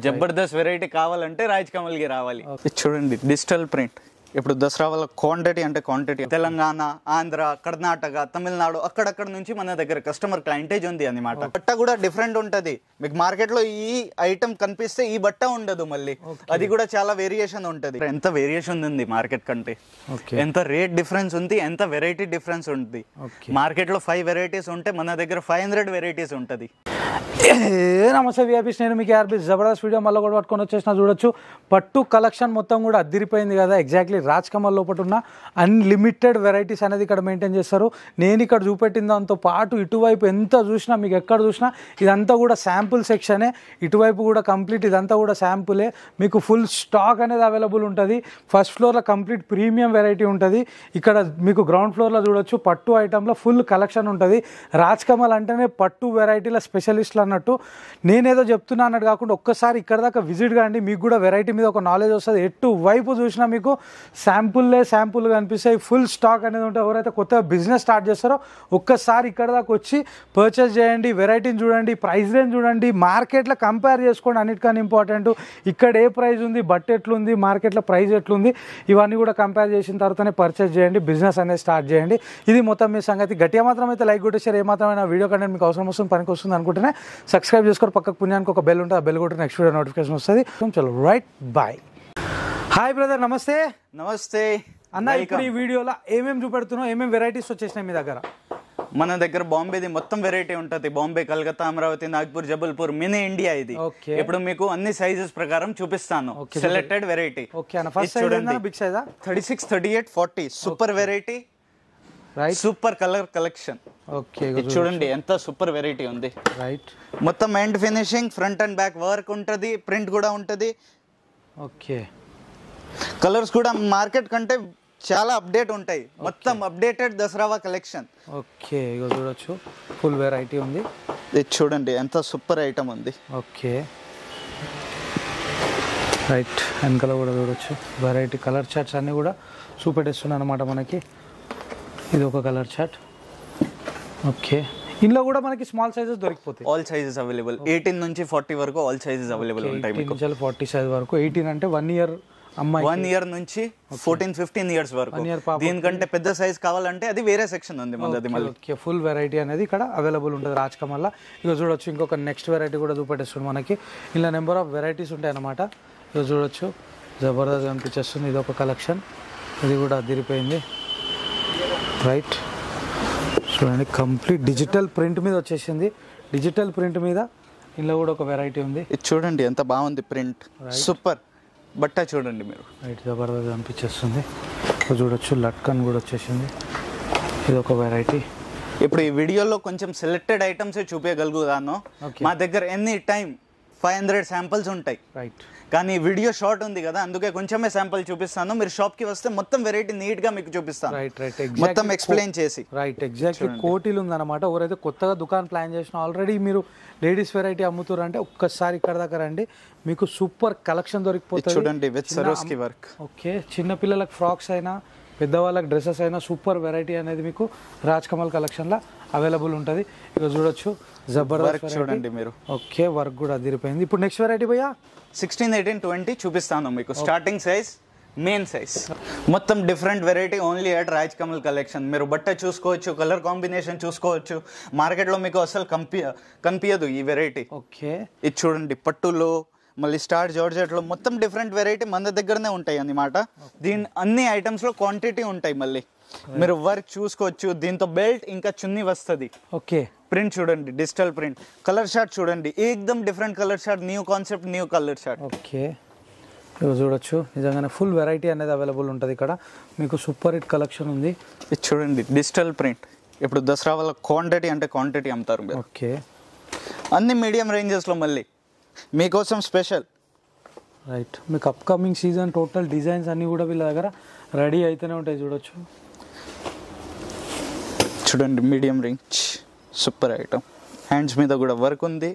Jabardasth variety కావాలంటే రాజ్ కమల్ కి రావాలి. చూడండి డిజిటల్ ప్రింట్. ఇప్పుడు దసరా వల్ల క్వాంటిటీ అంటే క్వాంటిటీ. తెలంగాణ, ఆంధ్ర, కర్ణాటక, తమిళనాడు అక్కడక్కడ నుంచి మన దగ్గర కస్టమర్ క్లయింటేజ్ ఉంది అన్నమాట. బట్ట కూడా డిఫరెంట్ ఉంటది. మీకు మార్కెట్ లో ఈ ఐటమ్ కనిపిస్తే ఈ బట్ట ఉండదు, మళ్ళీ అది కూడా చాలా వేరియేషన్ ఉంటది. ఎంత వేరియేషన్ ఉంది మార్కెట్ కంటే, ఎంత రేట్ డిఫరెన్స్ ఉంది, ఎంత వెరైటీ డిఫరెన్స్ ఉంది. మార్కెట్ లో 5 వెరైటీస్ ఉంటే మన దగ్గర 500 వెరైటీస్ ఉంటది. నమస్తే విఆర్పీస్, నేను మీకు ఆర్బీ జబర్దస్త్ వీడియో మళ్ళీ కూడా పట్టుకొని వచ్చేసిన. చూడొచ్చు పట్టు కలెక్షన్ మొత్తం కూడా అదిరిపోయింది కదా. ఎగ్జాక్ట్లీ రాజ్ కమల్ లోపల ఉన్న అన్లిమిటెడ్ వెరైటీస్ అనేది ఇక్కడ మెయింటైన్ చేస్తారు. నేను ఇక్కడ చూపెట్టిన దాంతో పాటు ఇటువైపు ఎంత చూసినా, మీకు ఎక్కడ చూసినా ఇదంతా కూడా శాంపుల్ సెక్షనే. ఇటువైపు కూడా కంప్లీట్ ఇదంతా కూడా శాంపులే. మీకు ఫుల్ స్టాక్ అనేది అవైలబుల్ ఉంటుంది. ఫస్ట్ ఫ్లోర్లో కంప్లీట్ ప్రీమియం వెరైటీ ఉంటుంది. ఇక్కడ మీకు గ్రౌండ్ ఫ్లోర్లో చూడొచ్చు పట్టు ఐటెంలో ఫుల్ కలెక్షన్ ఉంటుంది. రాజ్ కమల్ అంటేనే పట్టు వెరైటీల స్పెషలిస్ట్లు అన్నట్టు. నేనేదో చెప్తున్నా అన్నట్టు కాకుండా ఒక్కసారి ఇక్కడ దాకా విజిట్ కాండి, మీకు కూడా వెరైటీ మీద ఒక నాలెడ్జ్ వస్తుంది. ఎటు వైపు చూసినా మీకు శాంపుల్ కనిపిస్తాయి. ఫుల్ స్టాక్ అనేది ఉంటుంది. ఎవరైతే కొత్తగా బిజినెస్ స్టార్ట్ చేస్తారో ఒక్కసారి ఇక్కడ దాకా వచ్చి పర్చేస్ చేయండి, వెరైటీని చూడండి, ప్రైస్ రేంజ్ చూడండి, మార్కెట్లో కంపేర్ చేసుకోండి. అన్నిటికన్నా ఇంపార్టెంట్ ఇక్కడ ఏ ప్రైస్ ఉంది, బట్ట ఎట్లుంది, మార్కెట్లో ప్రైస్ ఎట్లుంది, ఇవన్నీ కూడా కంపేర్ చేసిన తర్వాతనే పర్చేస్ చేయండి, బిజినెస్ అనేది స్టార్ట్ చేయండి. ఇది మొత్తం మీ సంగతి. గట్టిగా మాత్రం అయితే లైక్ కొట్టేసారు. ఏమాత్రమైన వీడియో కంటెంట్ మీకు అవసరం వస్తుంది, పనికి వస్తుంది అనుకుంటేనే సబ్స్క్రైబ్ చేసుకోరు. పక్కకు పుణ్యానికి ఒక బెల్ ఉంటుంది, ఆ బెల్ కొట్టి నెక్స్ట్ వీడియో నోటిఫికేషన్ వస్తుంది. చలో రైట్ బాయ్. హాయ్ బ్రదర్, నమస్తే. నమస్తే అన్న. ఇప్పుడు ఈ వీడియోలో ఏమేమి చూపెడుతున్నావు, ఏమేమి వెరైటీస్ వచ్చేసినాయి మీ దగ్గర? మన దగ్గర బాంబేది మొత్తం వెరైటీ ఉంటది. బాంబే, కలకత్తా, అమరావతి, నాగ్పూర్, జబల్పూర్, మినీ ఇండియా ఇది. ఇప్పుడు మీకు అన్ని సైజెస్ ప్రకారం చూపిస్తాను. Selected variety. చూడండి big size 36, 38, 40 super variety, super colour collection. చూడండి ఎంత సూపర్ వెరైటీ ఉంది. రైట్, మొత్తం end finishing, front and back work ఉంటది, ప్రింట్ కూడా ఉంటది. ఓకే, కలర్స్ కూడా మార్కెట్ కంటే చాలా అప్డేట్ ఉంటాయి. మొత్తం అప్డేటెడ్ దసరావా కలెక్షన్. ఓకే, ఇగో చూడొచ్చు ఫుల్ వెరైటీ ఉంది. ఇది చూడండి ఎంత సూపర్ ఐటమ్ ఉంది. ఓకే రైట్, వెనకాల కూడా చూడొచ్చు వెరైటీ కలర్ చార్ట్స్ అన్నీ కూడా చూపెట్టేస్తున్నాయి అనమాట మనకి. ఇది ఒక కలర్ చార్ట్. ఓకే, ఇందులో కూడా మనకి స్మాల్ సైజెస్ దొరికిపోతాయి. All sizes available. 18 నుంచి 40 వరకు ఆల్ సైజెస్ అవైలబుల్ ఉంటాయి. 18 నుంచి 40 సైజ్ వరకు. 18 అంటే 1 ఇయర్ అమ్మాయి, 1 ఇయర్ నుంచి 14-15 ఇయర్స్ వరకు. దీనికంటే పెద్ద సైజ్ కావాలంటే అది వేరే సెక్షన్ ఉంది మనది. ఓకే, ఫుల్ వెరైటీ అనేది ఇక్కడ అవైలబుల్ ఉంటుంది రాజ్ కమల్. ఇక చూడొచ్చు ఇంకొక నెక్స్ట్ వెరైటీ కూడా చూపెట్టేస్తుంది మనకి. ఇలా నెంబర్ ఆఫ్ వెరైటీస్ ఉంటాయి అన్నమాట. ఇక చూడొచ్చు జబర్దస్త్ అనిపించేస్తుంది. ఇది ఒక కలెక్షన్, ఇది కూడా అదిరిపోయింది. రైట్, చూడండి కంప్లీట్ డిజిటల్ ప్రింట్ మీద వచ్చేసింది. డిజిటల్ ప్రింట్ మీద ఇందులో కూడా ఒక వెరైటీ ఉంది. ఇది చూడండి ఎంత బాగుంది ప్రింట్, సూపర్ బట్ట చూడండి మీరు. రైట్, జబర్దస్త్ అనిపించేస్తుంది. చూడొచ్చు లట్కన్ కూడా వచ్చేసింది. ఇది ఒక వెరైటీ. ఇప్పుడు ఈ వీడియోలో కొంచెం సెలెక్టెడ్ ఐటమ్స్ చూపించగలుగుతాను. మా దగ్గర ఎనీ టైం 500 శాంపిల్స్ ఉంటాయి. రైట్, కానీ వీడియో షార్ట్ ఉంది కదా, అందుకే కొంచెమే శాంపుల్ చూపిస్తాను. మీరు షాప్ కి వస్తే మొత్తం వెరైటీ నీట్ గా మీకు చూపిస్తాను. రైట్ రైట్, మొత్తం ఎక్స్ప్లెయిన్ చేసి. రైట్, ఎగ్జాక్ట్లీ కోటిలు ఉందన్నమాట. ఎవరైతే కొత్తగా దుకాణం ప్లాన్ చేసినా, ఆల్రెడీ మీరు లేడీస్ వెరైటీ అమ్ముతారు అంటే ఒక్కసారి ఇక్కడ దగ్గర రండి, మీకు సూపర్ కలెక్షన్ దొరికిపోతుంది. చూడండి విత్ సరోస్కి వర్క్. ఓకే, చిన్న పిల్లలకు ఫ్రాక్స్ అయినా పెద్దవాళ్ళకి డ్రెస్సెస్ అయినా సూపర్ వెరైటీ అనేది మీకు రాజ్ కమల్ కలెక్షన్లో అవైలబుల్ ఉంటుంది. ఇక చూడొచ్చు జబర్దస్త్ చూడండి మీరు. ఓకే, వర్క్ కూడా అదిరిపోయింది. ఇప్పుడు నెక్స్ట్ వెరైటీ భయ్యా 16, 18, 20 చూపిస్తాను మీకు. స్టార్టింగ్ సైజ్, మెయిన్ సైజ్, మొత్తం different variety only at Raj Kamal collection. మీరు బట్ట చూసుకోవచ్చు, కలర్ కాంబినేషన్ చూసుకోవచ్చు. మార్కెట్లో మీకు అసలు కనిపించదు ఈ వెరైటీ. ఓకే, ఇది చూడండి పట్టులో, మళ్ళీ స్టార్ జార్జెట్లో మొత్తం డిఫరెంట్ వెరైటీ మన దగ్గరనే ఉంటాయి అన్నమాట. దీని అన్ని ఐటమ్స్లో క్వాంటిటీ ఉంటాయి. మళ్ళీ మీరు వర్క్ చూసుకోవచ్చు. దీంతో బెల్ట్ ఇంకా చున్నీ వస్తుంది. ఓకే, ప్రింట్ చూడండి డిజిటల్ ప్రింట్. కలర్ షార్ట్ చూడండి, ఏకదమ్ different colour chart, new concept, new colour chart. Okay, చూడొచ్చు నిజంగానే ఫుల్ వెరైటీ అనేది అవైలబుల్ ఉంటుంది ఇక్కడ. మీకు సూపర్ హిట్ కలెక్షన్ ఉంది. ఇది చూడండి డిజిటల్ ప్రింట్. ఇప్పుడు దసరా వల్ల క్వాంటిటీ అంటే క్వాంటిటీ అమ్ముతారు. ఓకే, అన్ని మీడియం రేంజెస్లో మళ్ళీ మీకోసం స్పెషల్. రైట్, మీకు అప్కమింగ్ సీజన్ టోటల్ డిజైన్స్ అన్నీ కూడా వీళ్ళ దగ్గర రెడీ అయితేనే ఉంటాయి. చూడొచ్చు చూడండి medium range super item. Hands మీద కూడా వర్క్ ఉంది.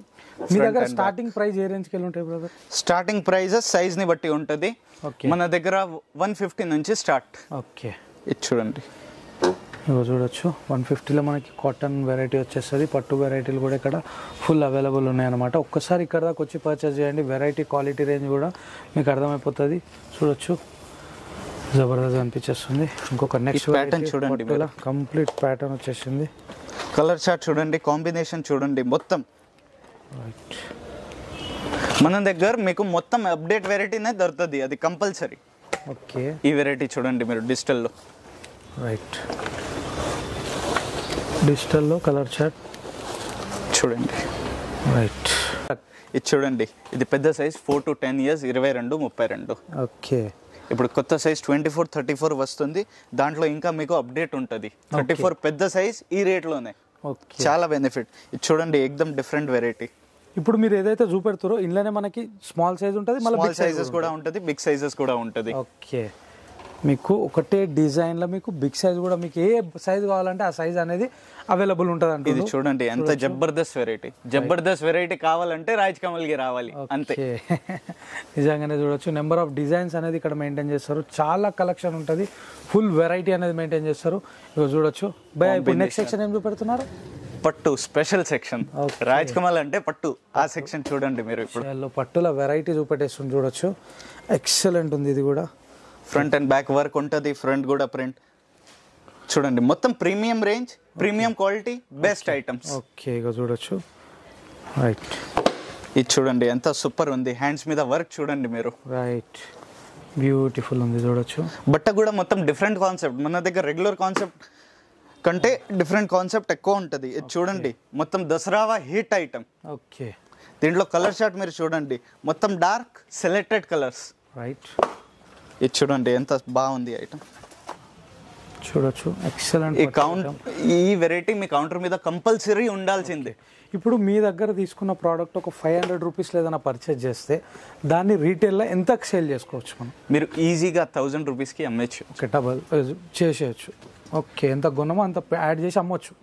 మీ దగ్గర స్టార్టింగ్ ప్రైస్ ఏ రేంజ్కి వెళ్ళి ఉంటాయి బ్రదర్? స్టార్టింగ్ ప్రైజెస్ సైజ్ని బట్టి ఉంటుంది. మన దగ్గర 150 నుంచి స్టార్ట్. ఓకే, ఇది చూడండి ఇగో చూడొచ్చు 150లో మనకి కాటన్ వెరైటీ వచ్చేస్తుంది. పట్టు వెరైటీలు కూడా ఇక్కడ ఫుల్ అవైలబుల్ ఉన్నాయన్నమాట. ఒక్కసారి ఇక్కడ దాకా వచ్చి పర్చేస్ చేయండి. వెరైటీ క్వాలిటీ రేంజ్ కూడా మీకు అర్థమైపోతుంది. చూడొచ్చు జబర్దస్త్ అనిపించేస్తుంది. ఇంకొక నెక్స్ట్ ప్యాటర్న్ చూడండి, కంప్లీట్ ప్యాటర్న్ వచ్చేసింది. కలర్ చార్ట్ చూడండి, కాంబినేషన్ చూడండి, మొత్తం రైట్. మన దగ్గర మీకు మొత్తం అప్డేట్ వెరైటీనే దొరుకుతుంది, అది కంపల్సరీ. ఓకే, ఈ వెరైటీ చూడండి మీరు డిజిటల్లో. రైట్, డిజిటల్లో కలర్ చార్ట్ చూడండి. రైట్, ఇది చూడండి, ఇది పెద్ద సైజ్ 4 to 10 years 22, 32. ఓకే, ఇప్పుడు కొత్త సైజ్ 24, 34 వస్తుంది. దాంట్లో ఇంకా మీకు అప్డేట్ ఉంటుంది. 34 పెద్ద సైజ్ ఈ రేట్లోనే. ఓకే, చాలా బెనిఫిట్. ఇది చూడండి, ఎక్దమ్ డిఫరెంట్ వెరైటీ. ఇప్పుడు మీరు ఏదైతే చూపెడుతారో ఇంట్లోనే మనకి స్మాల్ సైజ్ ఉంటుంది, మళ్ళీ స్మాల్ సైజెస్ కూడా ఉంటుంది, బిగ్ సైజెస్ కూడా ఉంటుంది. ఓకే, మీకు ఒకటే డిజైన్లో మీకు బిగ్ సైజ్ కూడా మీకు ఏ సైజ్ కావాలంటే ఆ సైజ్ అనేది అవైలబుల్ ఉంటుంది అంటే. ఇది చూడండి ఎంత జబర్దస్త్ వెరైటీ. జబర్దస్త్ వెరైటీ కావాలంటే రాజ్ కమల్కి రావాలి, అంతే. నిజంగానే చూడొచ్చు. నెంబర్ ఆఫ్ డిజైన్స్ అనేది ఇక్కడ మెయింటైన్ చేస్తారు. చాలా కలెక్షన్ ఉంటుంది, ఫుల్ వెరైటీ అనేది మెయింటైన్ చేస్తారు. ఇక చూడొచ్చు. బై ఇప్పుడు నెక్స్ట్ సెక్షన్ ఏం చూపెడుతున్నారు? పట్టు స్పెషల్ సెక్షన్. రాజ్ కమల్ అంటే పట్టు, ఆ సెక్షన్ చూడండి మీరు. ఇప్పుడు పట్టుల వెరైటీ చూపెట్టేస్తుంది. చూడొచ్చు, ఎక్సలెంట్ ఉంది. ఇది కూడా ఫ్రంట్ అండ్ బ్యాక్ వర్క్ ఉంటుంది, ఫ్రంట్ కూడా ప్రింట్ చూడండి. మొత్తం premium range, premium quality, best items. Okay, ఇక చూడొచ్చు. రైట్, ఇది చూడండి ఎంత సూపర్ ఉంది. హ్యాండ్స్ మీద వర్క్ చూడండి మీరు. రైట్, బ్యూటిఫుల్ ఉంది. చూడొచ్చు. బట్ట కూడా మొత్తం డిఫరెంట్ కాన్సెప్ట్. మన దగ్గర రెగ్యులర్ కాన్సెప్ట్ కంటే డిఫరెంట్ కాన్సెప్ట్ ఎక్కువ ఉంటుంది. ఇది చూడండి, మొత్తం దసరావా హిట్ ఐటమ్. ఓకే, దీంట్లో కలర్ చార్ట్ మీరు చూడండి, మొత్తం డార్క్ సెలెక్టెడ్ కలర్స్. రైట్, ఇది చూడండి ఎంత బాగుంది ఐటమ్. చూడొచ్చు, ఎక్సలెంట్. ఈ వెరైటీ మీ కౌంటర్ మీద కంపల్సరీ ఉండాల్సిందే. ఇప్పుడు మీ దగ్గర తీసుకున్న ప్రోడక్ట్ ఒక 500 రూపీస్ ఏదైనా పర్చేజ్ చేస్తే దాన్ని రీటైల్లో ఎంత సేల్ చేసుకోవచ్చు మనం? మీరు ఈజీగా 1000 రూపీస్కి అమ్మచ్చు. ఓకే, డబల్ చేసేయచ్చు. ఓకే, ఎంత కొనమో అంత యాడ్ చేసి అమ్మొచ్చు.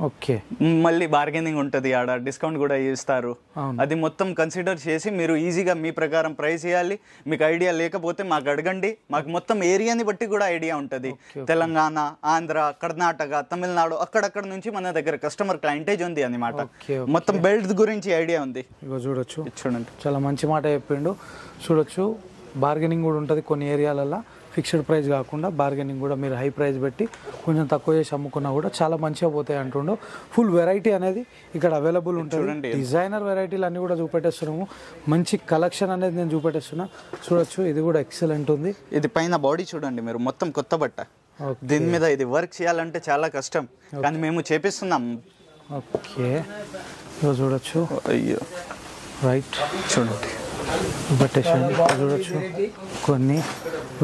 ఓకే, మళ్ళీ బార్గెనింగ్ ఉంటుంది, ఆడ డిస్కౌంట్ కూడా ఇస్తారు. అది మొత్తం కన్సిడర్ చేసి మీరు ఈజీగా మీ ప్రకారం ప్రైస్ ఇవ్వాలి. మీకు ఐడియా లేకపోతే మాకు అడగండి, మాకు మొత్తం ఏరియాని బట్టి కూడా ఐడియా ఉంటుంది. తెలంగాణ, ఆంధ్ర, కర్ణాటక, తమిళనాడు అక్కడక్కడ నుంచి మన దగ్గర కస్టమర్ క్లయింటేజ్ ఉంది అన్నమాట. మొత్తం బెల్ట్ గురించి ఐడియా ఉంది. ఇగో చూడొచ్చు, చూడండి చాలా మంచి మాట చెప్పిండు. చూడొచ్చు, బార్గెనింగ్ కూడా ఉంటుంది కొన్ని ఏరియాలలో. ఫిక్స్డ్ ప్రైస్ కాకుండా బార్గెనింగ్ కూడా మీరు హై ప్రైస్ పెట్టి కొంచెం తక్కువ చేసి అమ్ముకున్నా కూడా చాలా మంచిగా పోతాయి అంటుండో. ఫుల్ వెరైటీ అనేది ఇక్కడ అవైలబుల్ ఉంటుంది. డిజైనర్ వెరైటీలు అన్నీ కూడా చూపెట్టేస్తున్నాము. మంచి కలెక్షన్ అనేది నేను చూపెట్టేస్తున్నా. చూడొచ్చు, ఇది కూడా ఎక్సలెంట్ ఉంది. ఇది పైన బాడీ చూడండి మీరు, మొత్తం కొత్త బట్ట. దీని మీద ఇది వర్క్ చేయాలంటే చాలా కష్టం, కానీ మేము చేపిస్తున్నాం. ఓకే, చూడొచ్చు. అయ్యో, రైట్, చూడండి పెట్టేసండి. చూడొచ్చు, కొన్ని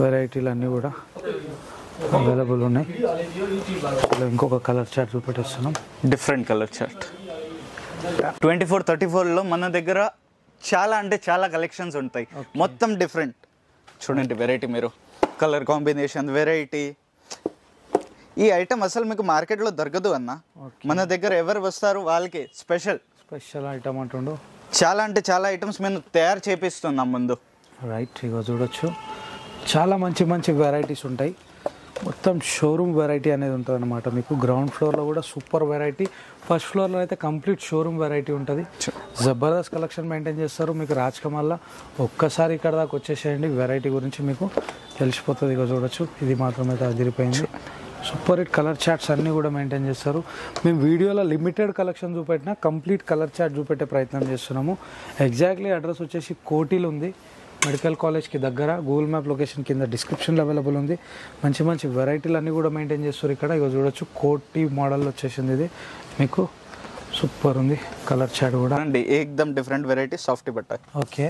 వెరైటీలు అన్నీ కూడా అవైలబుల్ ఉన్నాయి. ఇంకొక కలర్ చార్ట్ చూపెట్టేస్తున్నాం, డిఫరెంట్ కలర్ చార్ట్. 24, 34లో మన దగ్గర చాలా అంటే చాలా కలెక్షన్స్ ఉంటాయి, మొత్తం డిఫరెంట్. చూడండి వెరైటీ మీరు, కలర్ కాంబినేషన్, వెరైటీ. ఈ ఐటమ్ అసలు మీకు మార్కెట్లో దొరకదు అన్న. మన దగ్గర ఎవరు వస్తారు వాళ్ళకి స్పెషల్ ఐటమ్ అంటుండు. చాలా అంటే చాలా ఐటమ్స్ మేము తయారు చేపిస్తున్నాం ముందు. రైట్, ఇగో చూడొచ్చు, చాలా మంచి మంచి వెరైటీస్ ఉంటాయి. మొత్తం షోరూమ్ వెరైటీ అనేది ఉంటుంది అనమాట. మీకు గ్రౌండ్ ఫ్లోర్లో కూడా సూపర్ వెరైటీ, ఫస్ట్ ఫ్లోర్లో అయితే కంప్లీట్ షోరూమ్ వెరైటీ ఉంటుంది. జబర్దస్త్ కలెక్షన్ మెయింటైన్ చేస్తారు. మీకు రాజ్ కమల్లో ఒక్కసారి ఇక్కడ దాకా వచ్చేసేయండి, వెరైటీ గురించి మీకు తెలిసిపోతుంది. ఇక చూడొచ్చు, ఇది మాత్రమైతే అదిరిపోయింది. సూపర్ హిట్ కలర్ చార్ట్స్ అన్నీ కూడా మెయింటైన్ చేస్తారు. మేము వీడియోలో లిమిటెడ్ కలెక్షన్ చూపెట్టినా కంప్లీట్ కలర్ చార్ట్ చూపెట్టే ప్రయత్నం చేస్తున్నాము. ఎగ్జాక్ట్లీ అడ్రస్ వచ్చేసి కోటిలో ఉంది, మెడికల్ కాలేజ్కి దగ్గర. గూగుల్ మ్యాప్ లొకేషన్ కింద డిస్క్రిప్షన్లో అవైలబుల్ ఉంది. మంచి మంచి వెరైటీలు అన్నీ కూడా మెయింటైన్ చేస్తారు ఇక్కడ. ఇక చూడొచ్చు, కోటి మోడల్ వచ్చేసింది. ఇది మీకు సూపర్ ఉంది కలర్ చార్ట్ కూడా. ఏకదమ్ డిఫరెంట్ వెరైటీ, సాఫ్ట్ బట్ట. ఓకే,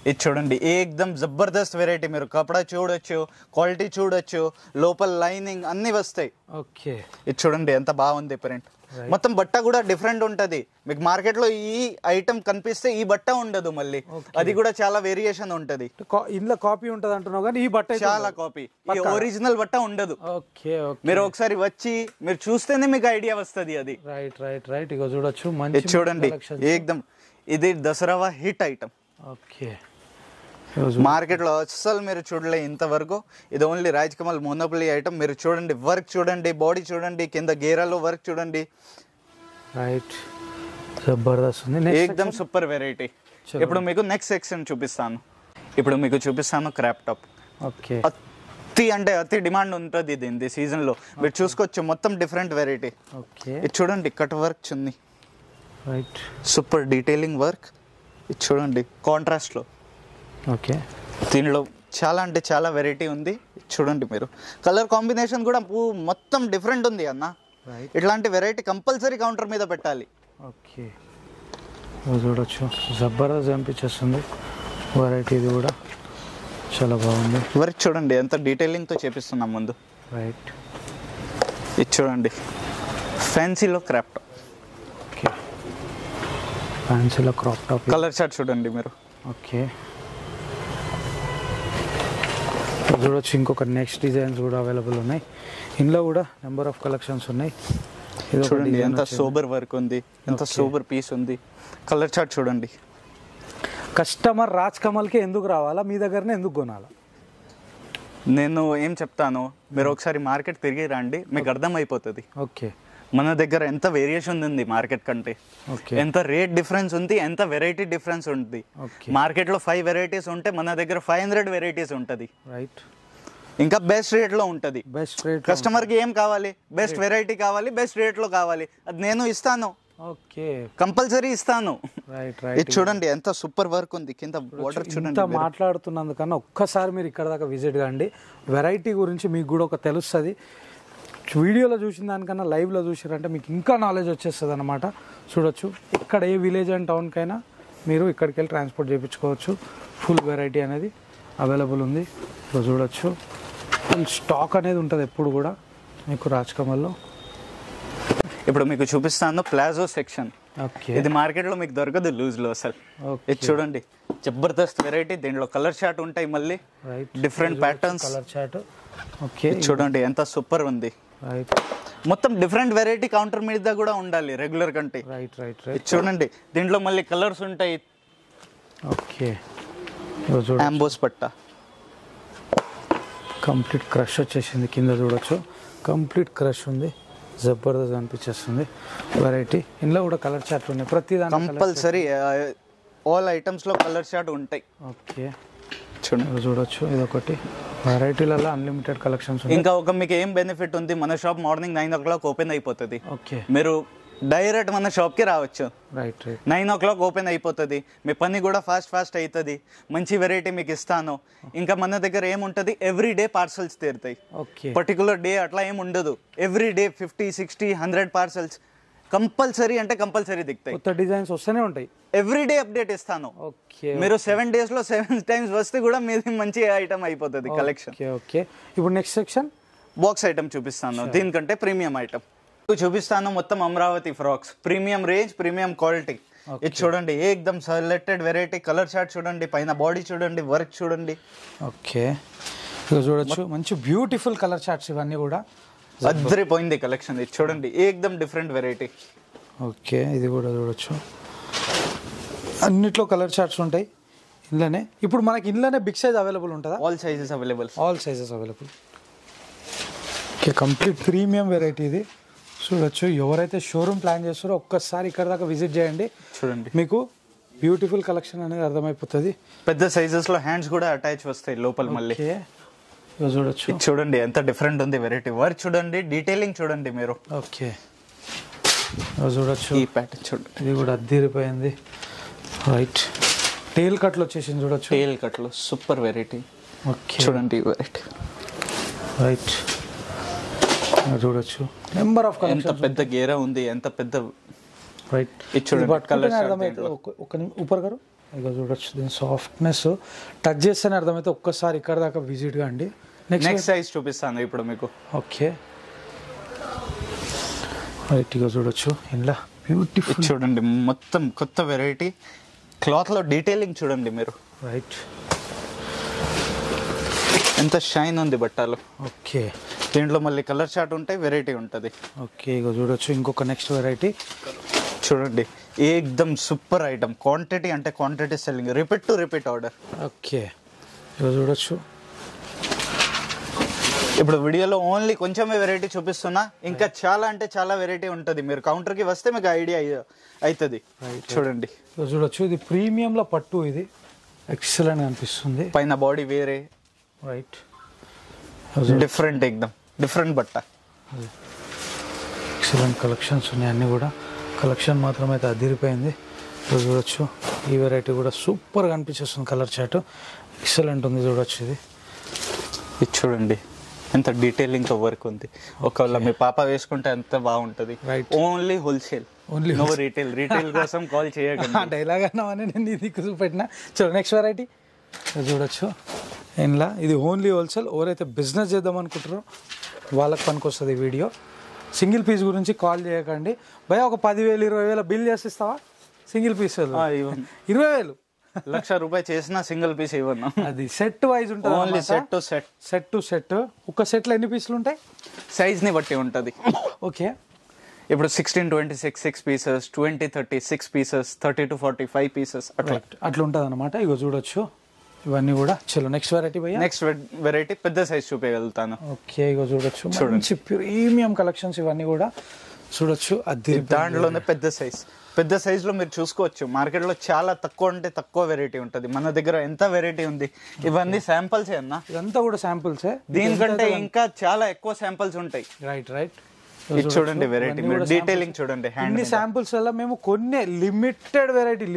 ఇది చూడండి, ఏకదమ్ జబర్దస్త్ వెరైటీ. మీరు కపడా చూడొచ్చు, క్వాలిటీ చూడొచ్చు, లోపల లైనింగ్ అన్ని వస్తాయి. ఓకే, ఇది చూడండి ఎంత బాగుంది ప్రింట్. మొత్తం బట్ట కూడా డిఫరెంట్ ఉంటుంది. మీకు మార్కెట్ లో ఈ ఐటమ్ కనిపిస్తే ఈ బట్ట ఉండదు, మళ్ళీ అది కూడా చాలా వేరియేషన్ ఉంటది. ఇందులో కాపీ ఉంటది అంటున్నావు కానీ ఈ బట్ట చాలా కాపీ, ఒరిజినల్ బట్ట ఉండదు. ఓకే, మీరు ఒకసారి వచ్చి మీరు చూస్తేనే మీకు ఐడియా వస్తుంది అది. రైట్ రైట్ రైట్, ఇక చూడొచ్చు, మంచి చూడండి ఏకదమ్. ఇది దసరావా హిట్ ఐటమ్. ఓకే, మార్కెట్లో అస్సలు మీరు చూడలే ఇంతవరకు. ఇది only Raj Kamal monopoly item. మీరు చూడండి, వర్క్ చూడండి, బాడీ చూడండి, కింద గేరాలో వర్క్ చూడండి. రైట్, జబర్దస్త్ ఉంది. ఏకదమ్ సూపర్ వెరైటీ. ఇప్పుడు మీకు నెక్స్ట్ సెక్షన్ చూపిస్తాను. ఇప్పుడు మీకు చూపిస్తాను క్రాప్ టాప్. ఓకే, అతి అంటే అతి డిమాండ్ ఉంటుంది దీని సీజన్లో. మీరు చూసుకోవచ్చు, మొత్తం డిఫరెంట్ వెరైటీ. ఓకే, ఇది చూడండి, కట్ వర్క్ చున్నీ, రైట్, సూపర్ డీటెయిలింగ్ వర్క్. ఇది చూడండి కాంట్రాస్ట్లో. ఓకే, దీనిలో చాలా అంటే చాలా వెరైటీ ఉంది. చూడండి మీరు, కలర్ కాంబినేషన్ కూడా మొత్తం డిఫరెంట్ ఉంది అన్న. ఇట్లాంటి వెరైటీ కంపల్సరీ కౌంటర్ మీద పెట్టాలి. ఓకే, చూడొచ్చు, జబర్దస్త్ అనిపించేస్తుంది వెరైటీ. ఇది కూడా చాలా బాగుంది. వర్క్ చూడండి ఎంత డీటెయిలింగ్తో చేపిస్తున్నాం ముందు. రైట్, ఇది చూడండి ఫ్యాన్సీలో క్రాప్ టాప్. ఓకే, ఫ్యాన్సీలో క్రాప్ టాప్. కలర్ చార్ట్ చూడండి మీరు. ఓకే, చూడొచ్చు ఇంకొక నెక్స్ట్ డిజైన్స్ కూడా అవైలబుల్ ఉన్నాయి. ఇందులో కూడా నెంబర్ ఆఫ్ కలెక్షన్స్ ఉన్నాయి. చూడండి ఎంత సోబర్ వర్క్ ఉంది, ఎంత సోబర్ పీస్ ఉంది. కలర్ చార్ట్ చూడండి. కస్టమర్ రాజ్ కమల్కి ఎందుకు రావాలా, మీ దగ్గరనే ఎందుకు కొనాలా? నేను ఏం చెప్తాను, మీరు ఒకసారి మార్కెట్ తిరిగి రండి, మీకు అర్థమైపోతుంది. ఓకే, మన దగ్గర ఎంత వేరియేషన్ ఉంది మార్కెట్ కంటే. ఓకే, ఎంత రేట్ డిఫరెన్స్ ఉంది, ఎంత వెరైటీ డిఫరెన్స్ ఉంది. ఓకే, మార్కెట్లో 5 వెరైటీస్ ఉంటే మన దగ్గర 500 వెరైటీస్ ఉంటుంది. రైట్, ఇంకా బెస్ట్ రేట్లో ఉంటుంది. Best rate. కస్టమర్కి ఏం కావాలి, బెస్ట్ వెరైటీ కావాలి, బెస్ట్ రేట్లో కావాలి, అది నేను ఇస్తాను. ఓకే, కంపల్సరీ ఇస్తాను. రైట్, ఇది రైట్. చూడండి ఎంత సూపర్ వర్క్ ఉంది, కింద వాటర్ చూడండి. ఇంత మాట్లాడుతున్నందుకన్నా ఒక్కసారి మీరు ఇక్కడ దాకా విజిట్ కాండి. వెరైటీ గురించి మీకు కూడా ఒక తెలుస్తుంది. వీడియోలో చూసిన దానికన్నా లైవ్లో చూసారంటే మీకు ఇంకా నాలెడ్జ్ వచ్చేస్తుంది అనమాట. చూడొచ్చు, ఇక్కడ ఏ విలేజ్ అండ్ టౌన్కైనా మీరు ఇక్కడికి వెళ్ళి ట్రాన్స్పోర్ట్ చేయించుకోవచ్చు. ఫుల్ వెరైటీ అనేది అవైలబుల్ ఉంది. ఇప్పుడు చూడొచ్చు, ఫుల్ స్టాక్ అనేది ఉంటుంది ఎప్పుడు కూడా మీకు రాజ్ కమల్లో. ఇప్పుడు మీకు చూపిస్తాను ప్లాజో సెక్షన్. ఓకే, ఇది మార్కెట్లో మీకు దొరకదు లూజ్లో అసలు. ఇది చూడండి, జబర్దస్త్ వెరైటీ. దీంట్లో కలర్ చార్ట్ ఉంటాయి, మళ్ళీ right, different patterns. Colour chart. Okay, చూడండి ఎంత సూపర్ ఉంది. రైట్, మొత్తం డిఫరెంట్ వెరైటీ కౌంటర్ మీద కూడా ఉండాలి రెగ్యులర్ కంటే. రైట్, రైట్, ఇది రైట్. చూడండి, దీంట్లో మళ్ళీ కలర్స్ ఉంటాయి. ఓకే, అంబోస్ పట్ట, కంప్లీట్ క్రష్ వచ్చేసింది కింద. చూడొచ్చు, కంప్లీట్ క్రష్ ఉంది. జబర్దస్త్ అనిపించేస్తుంది వెరైటీ. ఇందులో కూడా కలర్ చార్ట్ ఉన్నాయి ప్రతి దాని. కంపల్సరీ ఆల్ ఐటమ్స్ లో కలర్ చార్ట్ ఉంటాయి. ఓకే, చూడండి, చూడొచ్చు, ఇది ఒకటి వెరైటీలలో అన్లిమిటెడ్ కలెక్షన్స్. ఇంకా ఒక మీకు ఏం బెనిఫిట్ ఉంది, మన షాప్ మార్నింగ్ 9 o'clock ఓపెన్ అయిపోతుంది. ఓకే, మీరు డైరెక్ట్ మన షాప్కి రావచ్చు. Right, right. 9 o'clock ఓపెన్ అయిపోతుంది. మీ పని కూడా ఫాస్ట్ అవుతుంది. మంచి వెరైటీ మీకు ఇస్తాను. ఇంకా మన దగ్గర ఏముంటుంది, ఎవ్రీ డే పార్సల్స్ తీరుతాయి. ఓకే, పర్టికులర్ డే అట్లా ఏమి ఉండదు. ఎవ్రీ డే 50, 60, 100 పార్సల్స్ కంపల్సరీ అంటే కంపల్సరీ దిగుతాయి. కొత్త డిజైన్స్ వస్తూనే ఉంటాయి. ఎవ్రీ డే అప్డేట్ ఇస్తాను. ఓకే, మీరు 7 days లో 7 times వస్తే కూడా మీది మంచి ఐటమ్ అయిపోతుంది కలెక్షన్. Okay, okay. ఇప్పుడు నెక్స్ట్ సెక్షన్ బాక్స్ ఐటమ్ చూపిస్తాను. దీనికంటే ప్రీమియం ఐటమ్ చూపిస్తాను. మొత్తం Amaravati frocks, premium range, premium quality. ఇది చూడండి, ఏకదమ్ సెలెక్టెడ్ వెరైటీ. కలర్ చార్ట్ చూడండి, పైన బాడీ చూడండి, వర్క్ చూడండి. ఓకే, ఇక చూడొచ్చు, మంచి బ్యూటిఫుల్ కలర్ చార్ట్స్ ఇవన్నీ కూడా. అద్దరిపోయింది కలెక్షన్. ఇది చూడండి, ఏకదమ్ డిఫరెంట్ వెరైటీ. ఓకే, ఇది కూడా చూడొచ్చు, అన్నిట్లో కలర్ చార్ట్స్ ఉంటాయి ఇందులోనే. ఇప్పుడు మనకి ఇందులోనే బిగ్ సైజ్ అవైలబుల్ ఉంటుందా? All sizes available. All sizes available. Okay, complete premium variety ఇది. చూడొచ్చు, ఎవరైతే షోరూమ్ ప్లాన్ చేస్తారో ఒక్కసారి ఇక్కడ దాకా విజిట్ చేయండి. చూడండి, మీకు బ్యూటిఫుల్ కలెక్షన్ అనేది అర్థమైపోతుంది. పెద్ద సైజెస్ లో హ్యాండ్స్ కూడా అటాచ్ వస్తాయి లోపల మళ్ళీ. చూడొచ్చు, చూడండి ఎంత డిఫరెంట్ ఉంది వెరైటీ. వర్క్ చూడండి, డీటెయిలింగ్ చూడండి మీరు. ఓకే, చూడొచ్చు, ఈ ప్యాటర్న్ చూడండి, ఇది కూడా అద్దిరిపోయింది. రైట్, టేల్ కట్లు వచ్చేసింది. చూడొచ్చు, టేల్ కట్లు సూపర్ వెరైటీ. ఓకే, చూడండి వెరైటీ. రైట్, చూడొచ్చు, నెంబర్ ఆఫ్ కలర్. ఎంత పెద్ద గేరా ఉంది, ఎంత పెద్ద. రైట్, ఇది చూడండి కలర్ అర్థమైతే ఒక ఊపర్ గారు ఇక చూడొచ్చు, దీని సాఫ్ట్నెస్ టచ్ చేస్తేనే అర్థమైతే. ఒక్కసారి ఇక్కడ దాకా విజిట్ కాండి. నెక్స్ట్ సైజ్ చూపిస్తాను ఇప్పుడు మీకు. ఓకే, రైట్, ఇక చూడొచ్చు, ఇలా బ్యూటిఫుల్. చూడండి మొత్తం కొత్త వెరైటీ. క్లాత్ లో డీటెయిలింగ్ చూడండి మీరు. రైట్, ఎంత షైన్ ఉంది బట్టలు. ఓకే, దీంట్లో మళ్ళీ కలర్ చార్ట్ ఉంటాయి, వెరైటీ ఉంటుంది. ఓకే, ఇక చూడొచ్చు ఇంకొక నెక్స్ట్ వెరైటీ. చూడండి, ఏకదమ్ సూపర్ ఐటమ్. క్వాంటిటీ అంటే quantity selling, repeat to repeat order. Okay, ఇక చూడొచ్చు. ఇప్పుడు వీడియోలో ఓన్లీ కొంచెమే వెరైటీ చూపిస్తున్నా, ఇంకా చాలా అంటే చాలా వెరైటీ ఉంటుంది. మీరు కౌంటర్కి వస్తే మీకు ఐడియా అవుతుంది. చూడండి, ఇక చూడొచ్చు. ఇది ప్రీమియంలో పట్టు, ఇది ఎక్సలెంట్ అనిపిస్తుంది. పైన బాడీ వేరే, రైట్, డిఫరెంట్, ఎక్దమ్ డిఫరెంట్ బట్ట. ఎక్సలెంట్ కలెక్షన్స్ ఉన్నాయి, అన్నీ కూడా కలెక్షన్ మాత్రం అయితే అదిరిపోయింది. ఇక చూడొచ్చు, ఈ వెరైటీ కూడా సూపర్గా అనిపించేస్తుంది. కలర్ చాట్ ఎక్సలెంట్ ఉంది. చూడొచ్చు, ఇది చూడండి ఎంత డీటెయిలింగ్తో వర్క్ ఉంది. ఒకవేళ మీ పాప వేసుకుంటే ఎంత బాగుంటుంది. Only wholesale, only no retail. Retail కోసం కాల్ చేయగలను. డైలాగ్ అన్నామని నేను ఇది చూపెట్టిన. చూడండి నెక్స్ట్ వెరైటీ చూడొచ్చు. ఇంట్లో ఇది ఓన్లీ హోల్సేల్. ఎవరైతే బిజినెస్ చేద్దాం అనుకుంటారో వాళ్ళకి పనికి వస్తుంది ఈ వీడియో. సింగిల్ పీస్ గురించి కాల్ చేయకండి. భయ ఒక 10,000 20,000 బిల్ చేసిస్తావా? సింగిల్ పీస్ 20,000 ₹1,00,000 చేసిన సింగిల్ పీస్ ఇవ్వను. అది సెట్ వైజ్ ఉంటుంది. Only set to set. Set to set. ఒక సెట్లో ఎన్ని పీసులు ఉంటాయి? సైజ్ని బట్టి ఉంటుంది. ఓకే, ఇప్పుడు 16-26 6 పీసెస్, 20-30 6 పీసెస్, 30-40 5 పీసెస్ అట్లా ఉంటుంది అనమాట. ఇగో చూడొచ్చు, ఇవన్నీ కూడా. చలో నెక్స్ట్ వెరైటీ భయ్యా. నెక్స్ట్ వెరైటీ పెద్ద సైజ్ చూపించగలుగుతాను. ఓకే, ఇగో చూడొచ్చు, మంచి ప్రీమియం కలెక్షన్స్ ఇవన్నీ కూడా చూడొచ్చు. అది దాంట్లోనే పెద్ద సైజ్ లో మీరు చూసుకోవచ్చు. మార్కెట్ లో చాలా తక్కువ అంటే తక్కువ వెరైటీ ఉంటుంది, మన దగ్గర ఎంత వెరైటీ ఉంది. ఇవన్నీ శాంపుల్స్ అన్న, ఇదంతా కూడా శాంపుల్సే. దీనికంటే ఇంకా చాలా ఎక్కువ శాంపుల్స్ ఉంటాయి. Right right. చూడండి వెరైటీ, మీరు డీటెయిలింగ్ చూడండి. అన్ని శాంపుల్స్ వల్ల మేము కొన్ని లిమిటెడ్ వెరైటీ,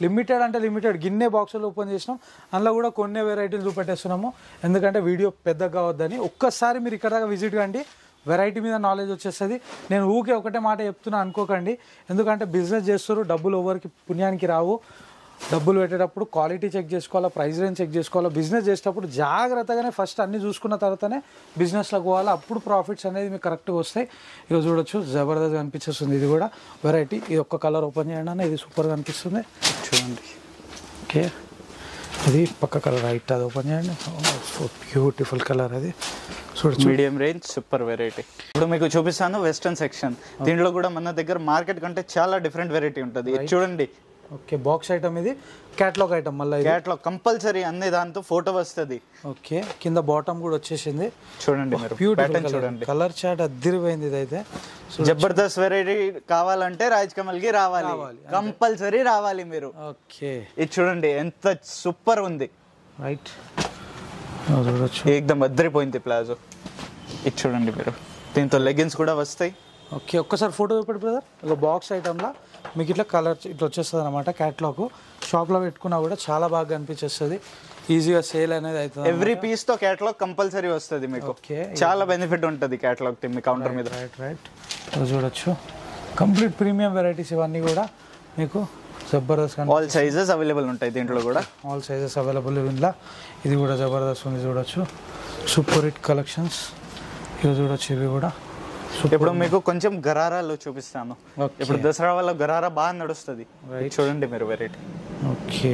లిమిటెడ్ అంటే లిమిటెడ్ గిన్నె బాక్సులు ఓపెన్ చేసినాం. అందులో కూడా కొన్ని వెరైటీలు చూపెట్టేస్తున్నాము, ఎందుకంటే వీడియో పెద్దగా కావద్దని. ఒక్కసారి మీరు ఇక్కడ దాకా విజిట్ కండి, వెరైటీ మీద నాలెడ్జ్ వచ్చేస్తుంది. నేను ఊకే ఒకటే మాట చెప్తున్నా అనుకోకండి, ఎందుకంటే బిజినెస్ చేస్తారు, డబ్బులు ఎవరికి పుణ్యానికి రావు. డబ్బులు పెట్టేటప్పుడు క్వాలిటీ చెక్ చేసుకోవాలా, ప్రైస్ రేంజ్ చెక్ చేసుకోవాలా. బిజినెస్ చేసేటప్పుడు జాగ్రత్తగానే ఫస్ట్ అన్ని చూసుకున్న తర్వాతనే బిజినెస్లోకి పోవాలి, అప్పుడు ప్రాఫిట్స్ అనేది మీకు కరెక్ట్గా వస్తాయి. ఇక చూడొచ్చు, జబర్దస్త్ అనిపించేస్తుంది. ఇది కూడా వెరైటీ. ఇది ఒక్క కలర్ ఓపెన్ చేయండి అన్న, ఇది సూపర్గా అనిపిస్తుంది. చూడండి, ఓకే, ఇది పక్క కలర్ రైట్, అది ఓపెన్ చేయండి. సో బ్యూటిఫుల్ కలర్ అది. చూడొచ్చు, మీడియం రేంజ్ సూపర్ వెరైటీ. ఇప్పుడు మీకు చూపిస్తాను వెస్టర్న్ సెక్షన్. దీంట్లో కూడా మన దగ్గర మార్కెట్ కంటే చాలా డిఫరెంట్ వెరైటీ ఉంటుంది. చూడండి, ఓకే, బాక్స్ ఐటమ్, ఇది క్యాట్లాగ్ ఐటమ్. మళ్ళీ క్యాట్లాగ్ కంపల్సరీ అన్ని దాంతో ఫోటో వస్తుంది. ఓకే, కింద బాటమ్ కూడా వచ్చేసింది. చూడండి మీరు ప్యాటర్న్ చూడండి, కలర్ చాట్ అదిరిపోయింది. ఇదైతే జబర్దస్త్ వెరైటీ కావాలంటే రాజ్ కమల్కి రావాలి, కంపల్సరీ రావాలి మీరు. ఓకే, ఇది చూడండి ఎంత సూపర్ ఉంది. రైట్, చూడొచ్చు, ఏకదమ్ అద్దరిపోయింది ప్లాజో. ఇది చూడండి మీరు, దీంతో లెగిన్స్ కూడా వస్తాయి. ఓకే, ఒక్కసారి ఫోటో చూపెట్టు బ్రదర్. ఒక బాక్స్ ఐటమ్లా మీకు ఇట్లా కలర్ ఇట్లా వచ్చేస్తుంది అనమాట. క్యాట్లాగ్ షాప్లో పెట్టుకున్నా కూడా చాలా బాగా అనిపించేస్తుంది. ఈజీగా సేల్ అనేది అవుతుంది. ఎవ్రీ పీస్ తో క్యాట్లాగ్ కంపల్సరీ వస్తుంది మీకు. చాలా బెనిఫిట్ ఉంటుంది క్యాట్లాగ్ మీ కౌంటర్ మీద. రైట్ రైట్, చూడొచ్చు, కంప్లీట్ ప్రీమియం వెరైటీస్ ఇవన్నీ కూడా మీకు జబర్దస్త్. ఆల్ సైజెస్ అవైలబుల్ ఉంటాయి దీంట్లో కూడా. ఆల్ సైజెస్ అవైలబుల్ ఇందులో. ఇది కూడా జబర్దస్త్ ఉంది. చూడొచ్చు, సూపర్ హిట్ కలెక్షన్స్. ఇవి చూడొచ్చు, ఇవి కూడా. ఇప్పుడు మీకు కొంచెం గరారాలు చూపిస్తాను. ఇప్పుడు దసరా వల్ల గరారా బాగా నడుస్తుంది. చూడండి మీరు వెరైటీ. Okay,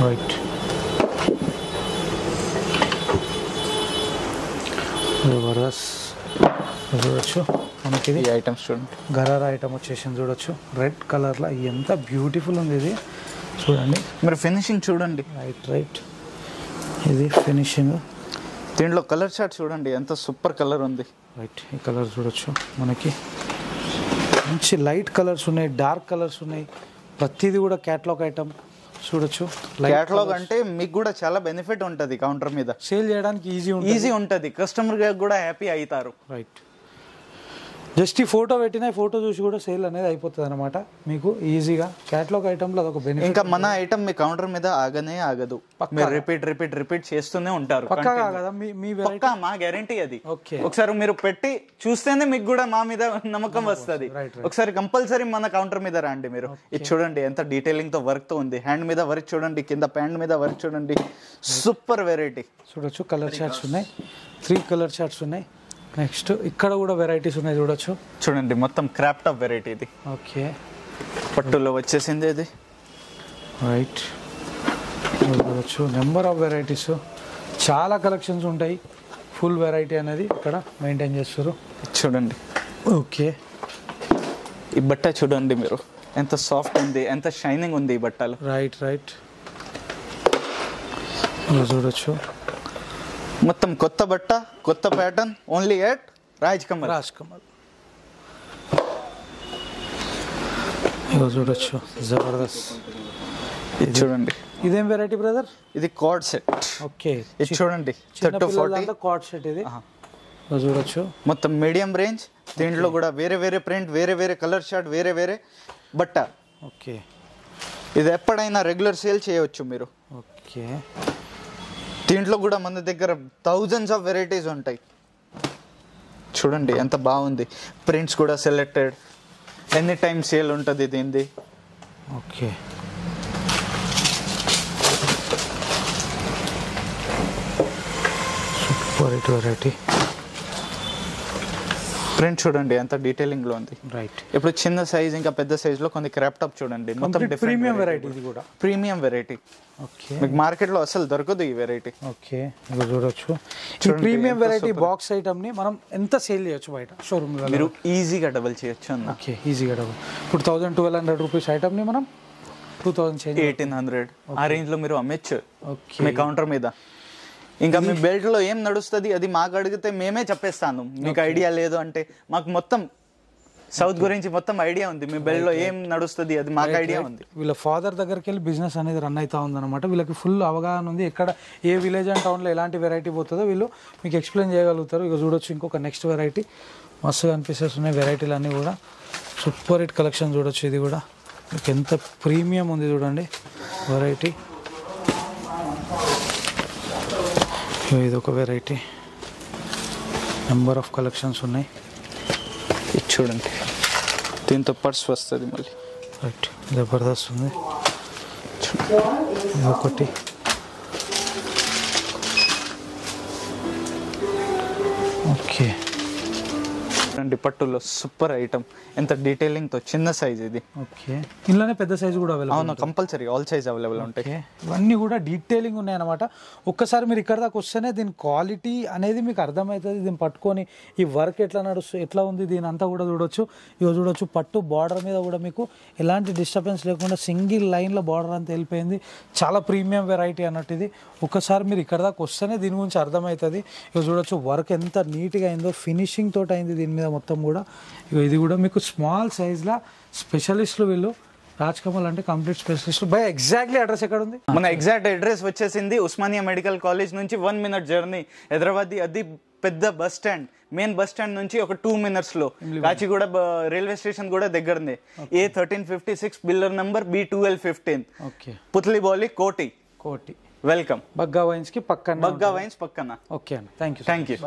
right, Jabardasth. చూడొచ్చు, మనకి ఇది ఐటమ్స్ చూడండి, గరారా ఐటమ్ వచ్చేసింది. చూడొచ్చు, రెడ్ కలర్లో ఎంత బ్యూటిఫుల్ ఉంది ఇది. చూడండి మీరు ఫినిషింగ్ చూడండి. రైట్ రైట్, ఇది ఫినిషింగ్. దీంట్లో కలర్ చార్ట్ చూడండి ఎంత సూపర్ కలర్ ఉంది. రైట్, ఈ కలర్ చూడొచ్చు, మనకి మంచి లైట్ కలర్స్ ఉన్నాయి, డార్క్ కలర్స్ ఉన్నాయి. ప్రతిదీ కూడా క్యాట్లాగ్ ఐటమ్. చూడొచ్చు, క్యాటలాగ్ అంటే మీకు కూడా చాలా బెనిఫిట్ ఉంటుంది. కౌంటర్ మీద సేల్ చేయడానికి ఈజీ ఉంటుంది, కస్టమర్ కూడా హ్యాపీ అవుతారు. రైట్, జస్ట్ ఈ ఫోటో పెట్టిన ఫోటో చూసి కూడా సేల్ అనేది అయిపోతుంది అనమాట మీకు ఈజీగా. క్యాటలాగ్ ఐటమ్లో అదొక బెనిఫిట్. ఇంకా మన ఐటమ్ మీ కౌంటర్ మీద ఆగనే ఆగదు, మీరు రిపీట్ చేస్తూనే ఉంటారు. పక్కా కదా మీ పక్కా, మా గ్యారంటీ అది. ఓకే, ఒకసారి మీరు పెట్టి చూస్తేనే మీకు కూడా మా మీద నమ్మకం వస్తుంది. ఒకసారి కంపల్సరీ మన కౌంటర్ మీద రండి మీరు. ఇది చూడండి ఎంత డీటెయిలింగ్ తో వర్క్ తో ఉంది. హ్యాండ్ మీద వర్క్ చూడండి, కింద ప్యాంట్ మీద వర్క్ చూడండి, సూపర్ వెరైటీ. చూడొచ్చు, కలర్ చార్ట్స్ ఉన్నాయి, 3 కలర్ చార్ట్స్ ఉన్నాయి. నెక్స్ట్ ఇక్కడ కూడా వెరైటీస్ ఉన్నాయి. చూడొచ్చు, చూడండి మొత్తం క్రాప్ టాప్ వెరైటీ ఇది. ఓకే, పట్టులో వచ్చేసింది ఇది. రైట్, చూడొచ్చు, నెంబర్ ఆఫ్ వెరైటీస్, చాలా కలెక్షన్స్ ఉంటాయి. ఫుల్ వెరైటీ అనేది ఇక్కడ మెయింటైన్ చేస్తారు. చూడండి, ఓకే, ఈ బట్ట చూడండి మీరు ఎంత సాఫ్ట్ ఉంది, ఎంత షైనింగ్ ఉంది ఈ బట్టలు. రైట్ చూడొచ్చు. మొత్తం కొత్త బట్ట, కొత్త pattern, only at Raj Kamal. చూడొచ్చు, జబర్దస్త్. ఇది చూడండి, ఇదేం వెరైటీ బ్రదర్? ఇది కార్డ్ సెట్. ఓకే, ఇది చూడండి 30-40 కార్డ్ సెట్. ఇది చూడొచ్చు, మొత్తం మీడియం రేంజ్. దీంట్లో కూడా వేరే వేరే ప్రింట్, వేరే వేరే కలర్ షార్ట్, వేరే వేరే బట్ట. ఓకే, ఇది ఎప్పుడైనా రెగ్యులర్ సేల్ చేయవచ్చు మీరు. ఓకే, దీంట్లో కూడా మన దగ్గర థౌజండ్స్ ఆఫ్ వెరైటీస్ ఉంటాయి. చూడండి ఎంత బాగుంది, ప్రింట్స్ కూడా సెలెక్టెడ్, ఎనీ టైమ్ సేల్ ఉంటుంది దీనిది. Okay, variety. ప్రింట్ చూడండి ఎంత డీటెయిలింగ్ లో ఉంది. రైట్, ఇప్పుడు చిన్న సైజ్ ఇంకా పెద్ద సైజ్ లో కొన్ని క్రాప్ టాప్ చూడండి, మొత్తం ప్రీమియం వెరైటీ. ఇది కూడా ప్రీమియం వెరైటీ. ఓకే, మీకు మార్కెట్ లో అసలు దొరకదు ఈ వెరైటీ. ఓకే, ఇగో చూడొచ్చు. ఈ ప్రీమియం వెరైటీ బాక్స్ ఐటమ్ ని మనం ఎంత సేల్ చేయొచ్చు బయట షోరూమ్ లో? మీరు ఈజీగా డబుల్ చేయొచ్చు అన్న. ఓకే, ఈజీగా డబుల్. ఇప్పుడు 1200 రూపీస్ ఐటమ్ ని మనం 2000 1800 ఆ రేంజ్ లో మీరు అమ్మచ్చు ఓకే మీ కౌంటర్ మీద. ఇంకా మీ బెల్ట్ లో ఏం నడుస్తుంది అది మాకు అడిగితే మేమే చెప్పేస్తాను. మీకు ఐడియా లేదు అంటే మాకు మొత్తం సౌత్ గురించి మొత్తం ఐడియా ఉంది. మీ బెల్ట్ లో ఏం నడుస్తుంది అది మాకు ఐడియా ఉంది. వీళ్ళ ఫాదర్ దగ్గరికి వెళ్ళి బిజినెస్ అనేది రన్ అవుతా ఉందన్నమాట. వీళ్ళకి ఫుల్ అవగాహన ఉంది, ఎక్కడ ఏ విలేజ్ అండ్ టౌన్లో ఎలాంటి వెరైటీ పోతుందో వీళ్ళు మీకు ఎక్స్ప్లెయిన్ చేయగలుగుతారు. ఇక చూడొచ్చు, ఇంకొక నెక్స్ట్ వెరైటీ మస్తుగా అనిపిస్తున్నాయి. వెరైటీలు అన్నీ కూడా సూపర్ హిట్ కలెక్షన్ చూడొచ్చు. ఇది కూడా మీకు ఎంత ప్రీమియం ఉంది చూడండి వెరైటీ. ఇది ఒక వెరైటీ, నెంబర్ ఆఫ్ కలెక్షన్స్ ఉన్నాయి. ఇది చూడండి, దీంతో పర్స్ వస్తుంది మళ్ళీ. రైట్, జబర్దస్త్ ఉంది. ఇది ఒకటి, ఓకే. చూడండి పట్టులో సూపర్ ఐటమ్, ఎంత డీటెయిలింగ్ తో, చిన్న సైజ్ ఇది. ఓకే, ఇందులోనే పెద్ద సైజు కూడా అవైలబుల్. అవును, కంపల్సరీ ఆల్ సైజ్ అవైలబుల్ ఉంటాయి. ఇవన్నీ కూడా డీటెయిలింగ్ ఉన్నాయి అనమాట. ఒక్కసారి మీరు ఇక్కడ దాకా వస్తేనే దీని క్వాలిటీ అనేది మీకు అర్థమవుతుంది. దీన్ని పట్టుకొని ఈ వర్క్ ఎట్లా నడుస్తుంది, ఎట్లా ఉంది, దీని అంతా కూడా చూడొచ్చు. ఇవి చూడొచ్చు, పట్టు బార్డర్ మీద కూడా మీకు ఎలాంటి డిస్టర్బెన్స్ లేకుండా సింగిల్ లైన్లో బార్డర్ అంతా వెళ్ళిపోయింది. చాలా ప్రీమియం వెరైటీ అన్నట్టు ఇది. ఒక్కసారి మీరు ఇక్కడ దాకా వస్తేనే దీని గురించి అర్థమవుతుంది. ఇవి చూడొచ్చు, వర్క్ ఎంత నీట్గా అయిందో, ఫినిషింగ్ తోటి అయింది దీని మీద మొత్తం కూడా. ఇది కూడా మీకు స్మాల్ సైజ్లో స్పెషలిస్టులు వీళ్ళు. రాజ్ కమల్ అంటే complete specialist. By exactly address ఎక్కడ ఉంది? మన ఎగ్జాక్ట్ అడ్రస్ వచ్చేసింది ఉస్మానియా మెడికల్ కాలేజ్ నుంచి 1 minute జర్నీ హైదరాబాద్. అది పెద్ద bus stand, main bus stand నుంచి ఒక 2 minutes లో. కాచిగూడ రైల్వే స్టేషన్ కూడా దగ్గరనే. A1356 biller number B1215. Okay, Putlibowli కోటి. కోటి. వెల్కమ్. బగ్గా వైన్స్ కి పక్కన. బగ్గా వైన్స్ పక్కన. ఓకే అన్న, థ్యాంక్ యూ.